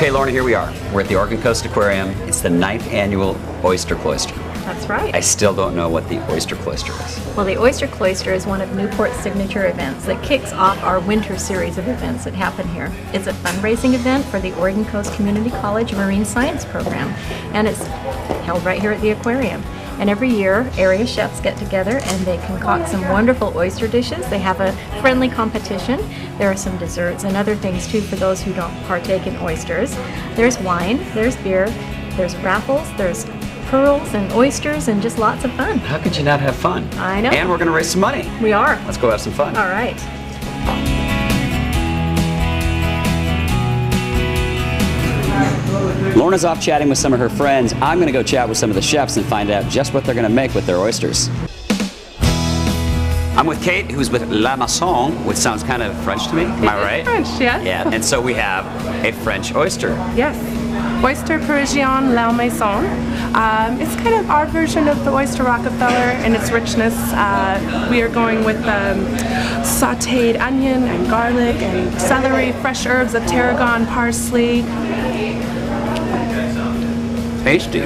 Okay, Lorna, here we are. We're at the Oregon Coast Aquarium. It's the 9th annual Oyster Cloyster. That's right. I still don't know what the Oyster Cloyster is. Well, the Oyster Cloyster is one of Newport's signature events that kicks off our winter series of events that happen here. It's a fundraising event for the Oregon Coast Community College Marine Science Program, and it's held right here at the aquarium. And every year, area chefs get together and they concoct some wonderful oyster dishes. They have a friendly competition. There are some desserts and other things too for those who don't partake in oysters. There's wine, there's beer, there's raffles, there's pearls and oysters and just lots of fun. How could you not have fun? I know. And we're going to raise some money. We are. Let's go have some fun. All right. Lorna's off chatting with some of her friends. I'm going to go chat with some of the chefs and find out just what they're going to make with their oysters. I'm with Kate, who's with La Masson, which sounds kind of French to me. Am I right? French, yes. Yeah, and so we have a French oyster. Yes. Oyster Parisian La Maison. It's kind of our version of the Oyster Rockefeller in its richness. We are going with sauteed onion and garlic and celery, fresh herbs of tarragon, parsley. Tasty.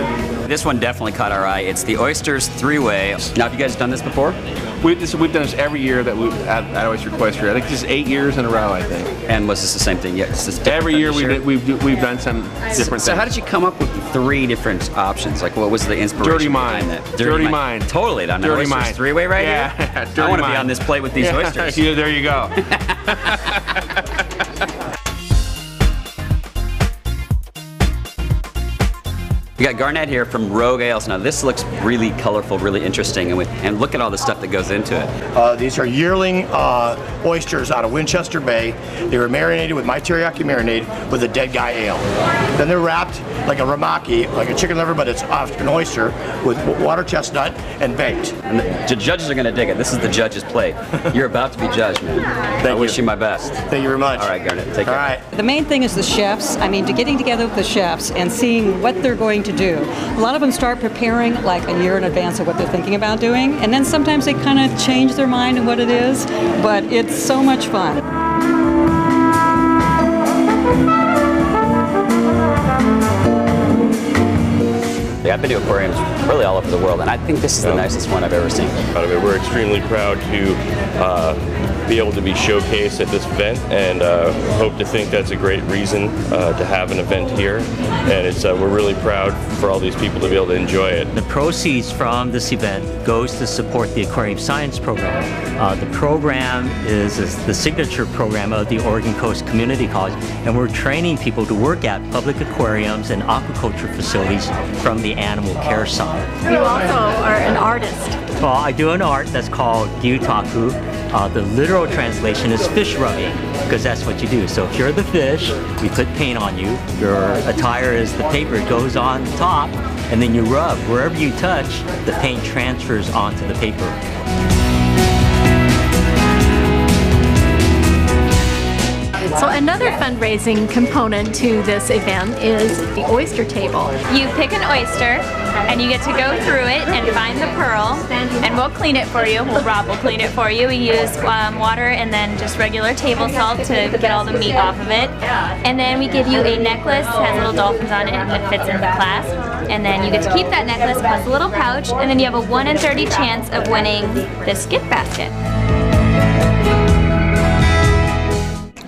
This one definitely caught our eye. It's the Oysters Three-Way. Now, have you guys done this before? We've done this every year that we've at Oyster Cloyster. I think this is 8 years in a row, I think. And was this the same thing? Yes. Every year we've done some different things. So how did you come up with 3 different options? Like, what was the inspiration Dirty behind mind. that? Dirty mind. Totally. On the Dirty Oysters mind. Three-Way right here? I want to be on this plate with these oysters. Yeah, there you go. We got Garnett here from Rogue Ales. Now this looks really colorful, really interesting, and look at all the stuff that goes into it. These are yearling oysters out of Winchester Bay. They were marinated with my teriyaki marinade with a dead guy ale. Then they're wrapped like a ramaki, like a chicken liver, but it's an oyster with water chestnut and baked. And the judges are going to dig it. This is the judge's plate. You're about to be judged, man. I wish you my best. Thank you very much. All right, Garnett, take care. All right. The main thing is the chefs. I mean, getting together with the chefs and seeing what they're going to do. A lot of them start preparing like a year in advance of what they're thinking about doing, and then sometimes they kind of change their mind on what it is, but it's so much fun. Yeah, I've been to aquariums really all over the world, and I think this is the nicest one I've ever seen. We're extremely proud to be able to be showcased at this event, and hope to think that's a great reason to have an event here. And we're really proud for all these people to be able to enjoy it. The proceeds from this event goes to support the Aquarium Science Program. The program is the signature program of the Oregon Coast Community College, and we're training people to work at public aquariums and aquaculture facilities from the animal care side. You also are an artist. Well, I do an art that's called gyutaku. The literal translation is fish rubbing, because that's what you do. So if you're the fish, we put paint on you. Your attire is the paper. It goes on top, and then you rub. Wherever you touch, the paint transfers onto the paper. So another fundraising component to this event is the oyster table. You pick an oyster and you get to go through it and find the pearl, and we'll clean it for you. Well, Rob will clean it for you. We use water and then just regular table salt to get all the meat off of it. And then we give you a necklace, has little dolphins on it, and it fits in the clasp. And then you get to keep that necklace plus a little pouch, and then you have a 1 in 30 chance of winning this gift basket.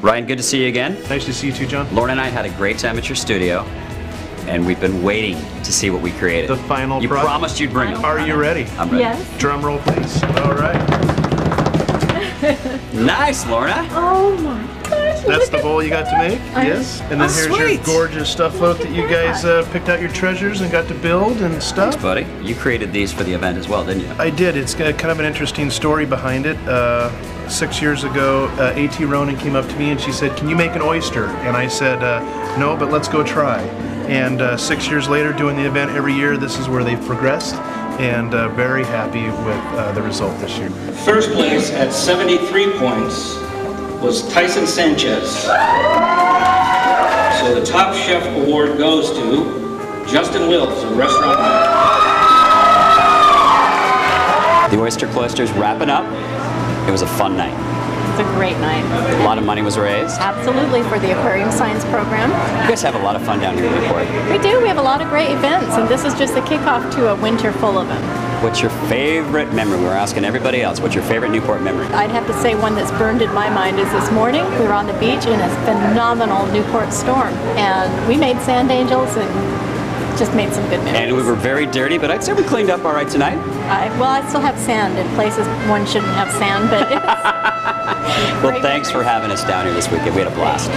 Ryan, good to see you again. Nice to see you too, John. Lorna and I had a great time at your studio, and we've been waiting to see what we created. The final You product. promised you'd bring it. Are you ready? I'm ready. Yes. Drum roll, please. All right. Nice, Lorna. Oh my gosh. That's the bowl you got to make? Yes. And then here's sweet. your gorgeous stuff float that you guys picked out your treasures and got to build and stuff. Thanks, buddy. You created these for the event as well, didn't you? I did. It's got kind of an interesting story behind it. 6 years ago, A.T. Ronan came up to me and she said, "Can you make an oyster?" And I said, "No, but let's go try." And 6 years later, doing the event every year, this is where they've progressed, and very happy with the result this year. First place at 73 points was Tyson Sanchez. So the Top Chef Award goes to Justin Wills, a restaurant owner. The Oyster Cloyster's wrapping up. It was a fun night. was a great night. A lot of money was raised. Absolutely, for the aquarium science program. You guys have a lot of fun down here in Newport. We do. We have a lot of great events, and this is just the kickoff to a winter full of them. What's your favorite memory? We're asking everybody else. What's your favorite Newport memory? I'd have to say one that's burned in my mind is this morning. We were on the beach in a phenomenal Newport storm, and we made sand angels and just made some good memories. And we were very dirty, but I'd say we cleaned up all right tonight. Well, I still have sand in places one shouldn't have sand, but it was well, thanks for having us down here this weekend. We had a blast.